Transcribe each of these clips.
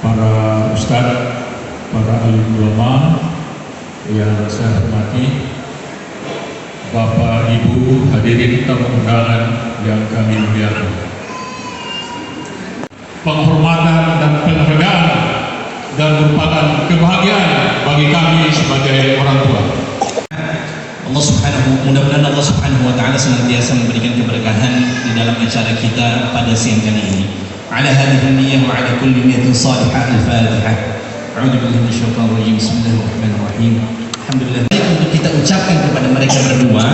para ustadz, para alim ulama yang saya hormati, Bapak Ibu hadirin tamu undangan yang kami muliakan. Penghormatan dan penghargaan dan merupakan kebahagiaan bagi kami sebagai orang tua. Mudah-mudahan Allah Subhanahu wa taala senantiasa memberikan keberkahan di dalam acara kita pada siang kali ini. Ala hadhihi niyyah wa ala kulli niyatin salihah. Al-Fatihah. A'udzu billahi minasyaitonir rajim. Bismillahirrahmanirrahim. Alhamdulillah. Untuk kita ucapkan kepada mereka berdua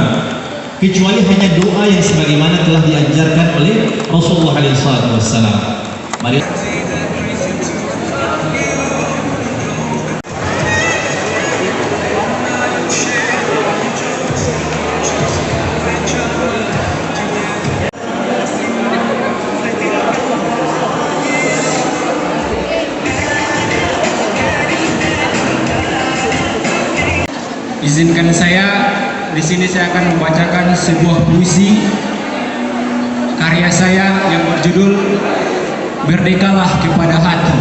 kecuali hanya doa yang sebagaimana telah diajarkan oleh Rasulullah SAW. Mari izinkan di sini saya akan membacakan sebuah puisi karya saya yang berjudul Merdekalah Kepada Hati.